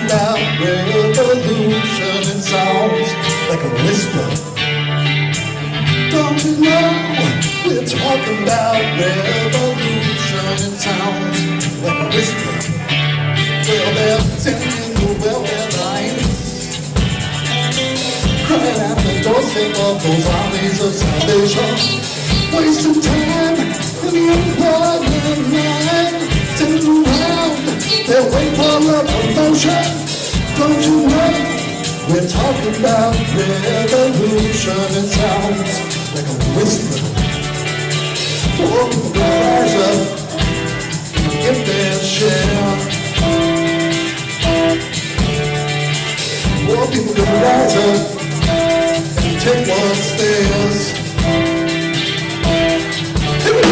about revolution. It sounds like a whisper. Don't you know we're talking about revolution? It sounds like a whisper. Well, they're singing the welfare lines, crying at the doorstep of those armies of salvation, wasting time in the unemployment line, sitting around, they're waiting for a promotion. Don't you know we're talking about revolution? It sounds like a whisper. Oh, rise up, get their share. More people gonna rise up and take what's theirs. Here we go!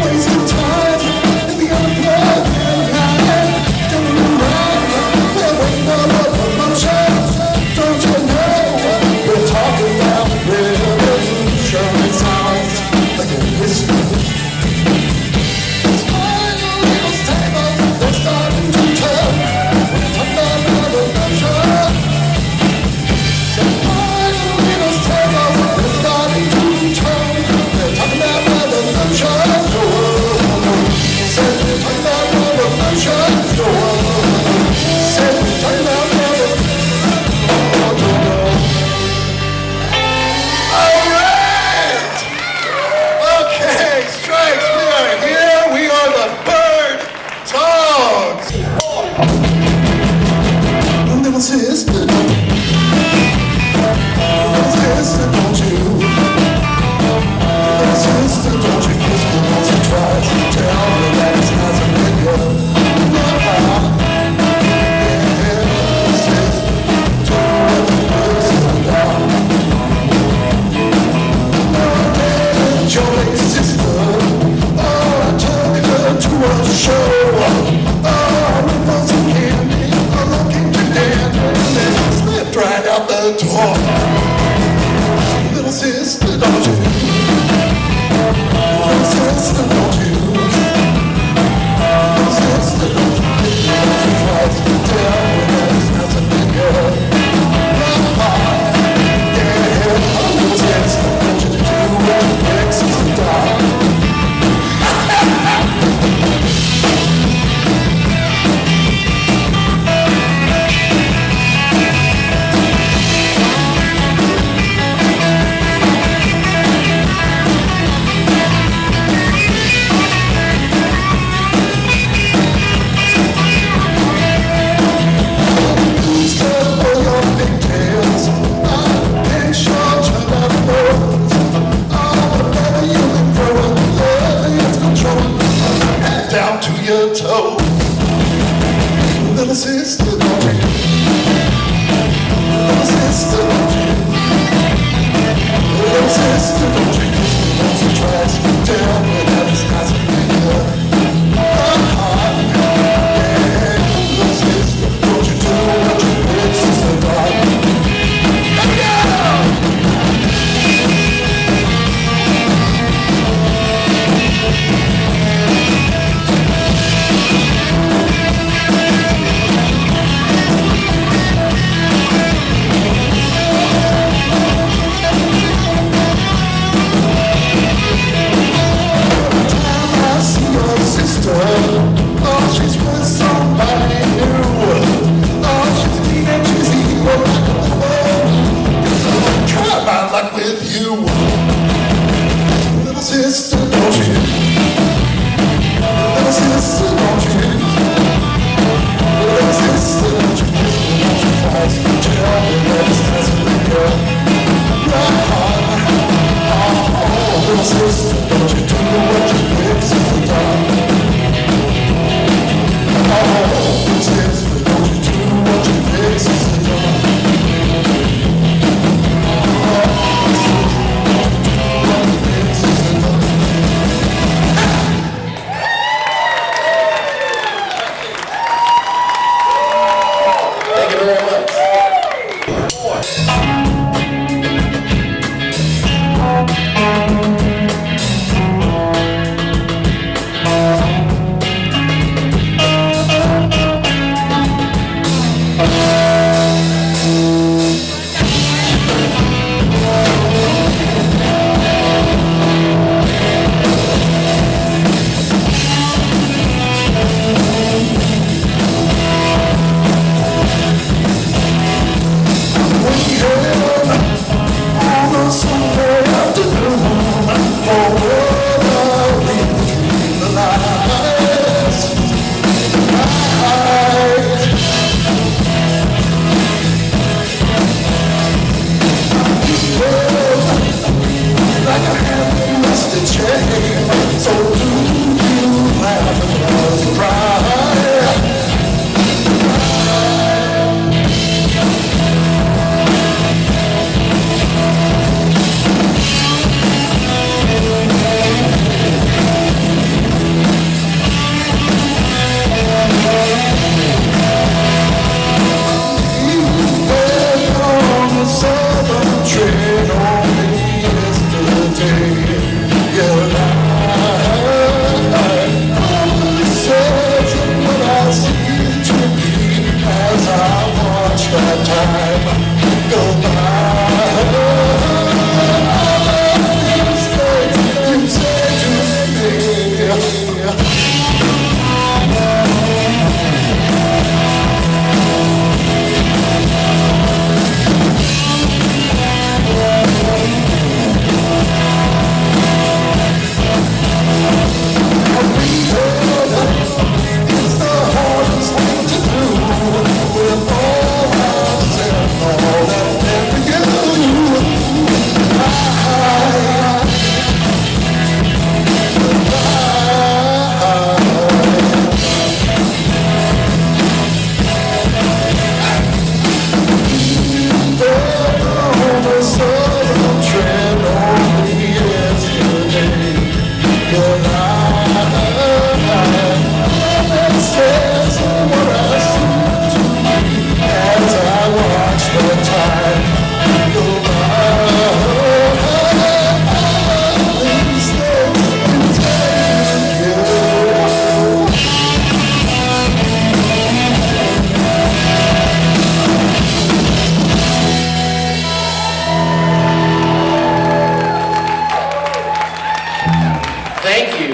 Wasting time in the unemployment line, turning around, we're waiting for a promotion. Don't you know we're talking about revolution? It sounds like a whisper. It's final little tables, they're starting to turn. We're talking about revolution. It's final little tables, they're starting to turn. We're talking about revolution. Sister, don't you? Sister, don't you kiss me once or twice? Tell me that it's not a nigga. Yeah, sister, don't you listen down. Your late sister, oh, I took her to a show. Oh, we bought some candy, looking to dance. Slipped right out the door. Little sister, don't you? Little sister, don't you? Little sister, don't you? Don't you try to tell me that it's not a nigga. Yeah, little sister, don't you do what makes us die? the time go by. You say to me, it's the hardest thing to do with all I've said, all that's meant for you. Thank you.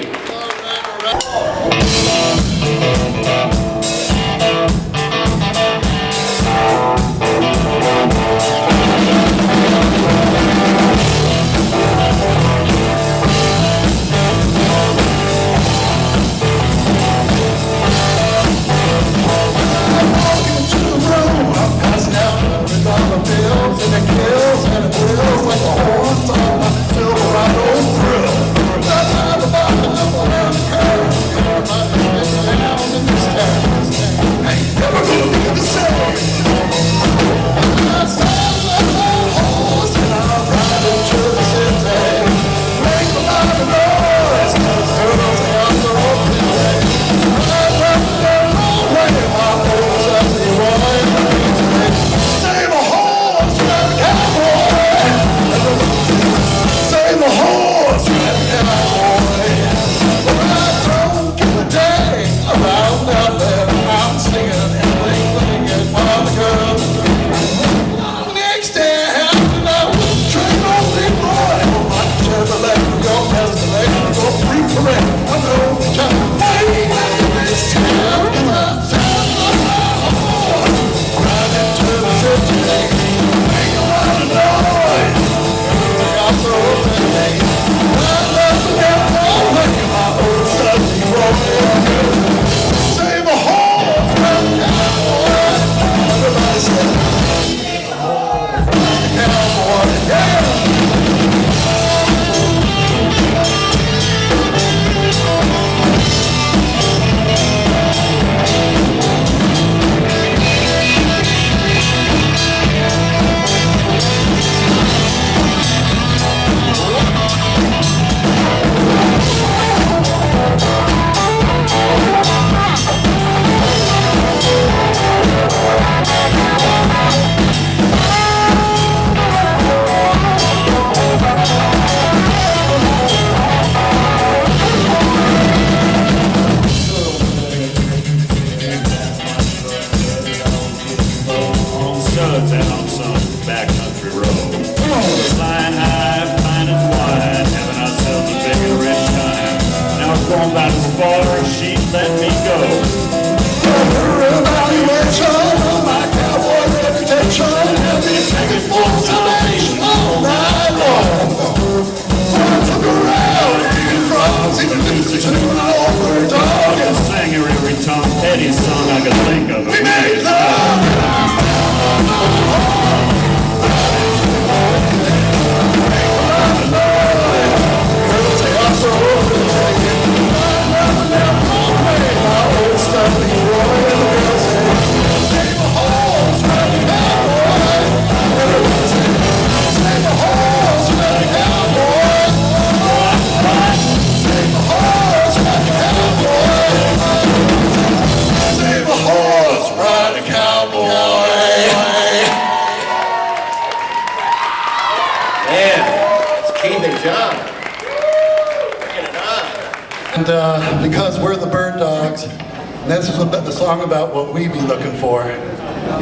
And because we're the Bird Dogs, and this is the song about what we be looking for.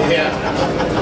Yeah.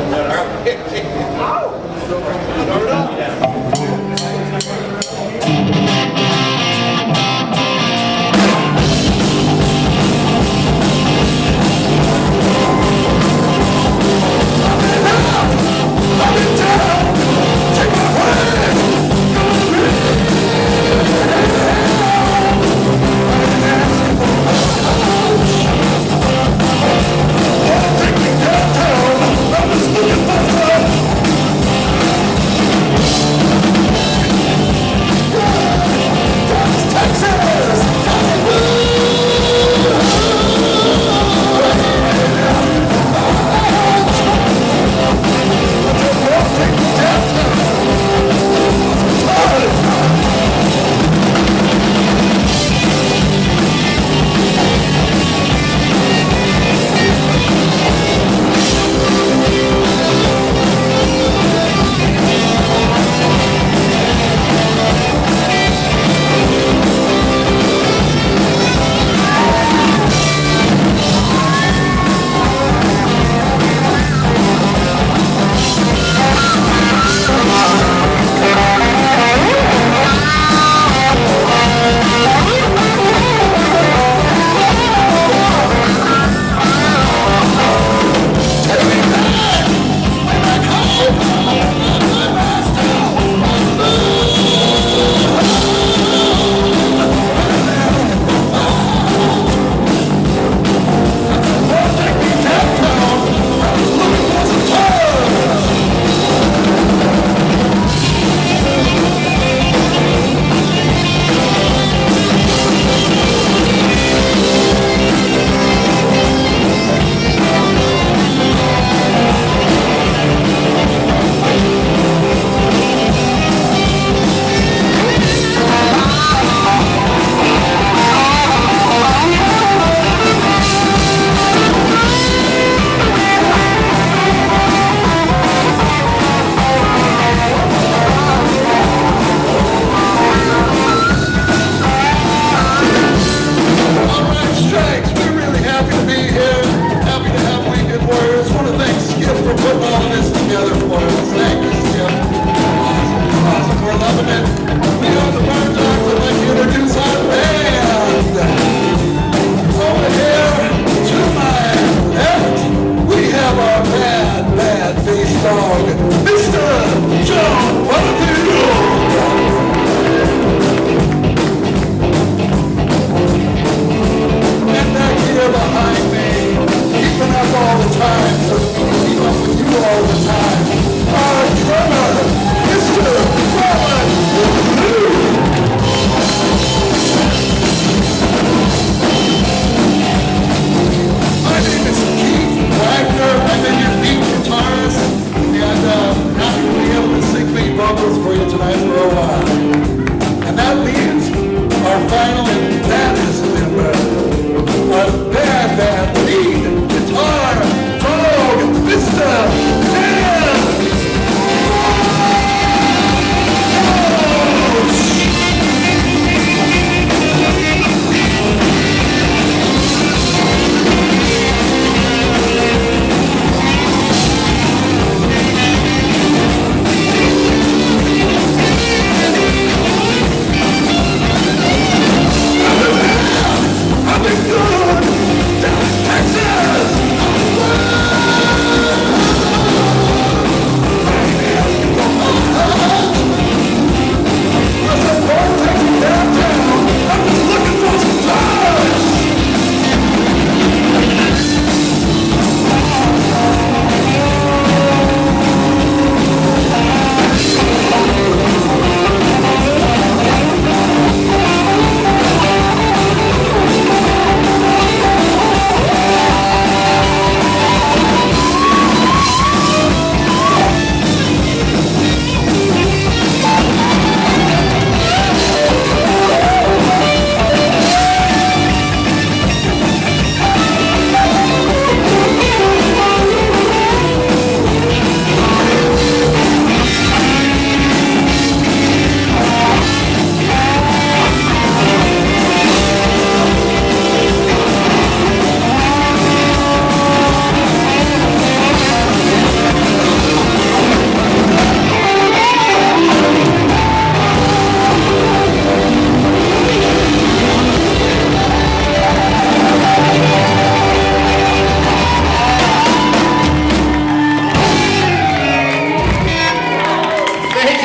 For you tonight.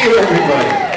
you, everybody.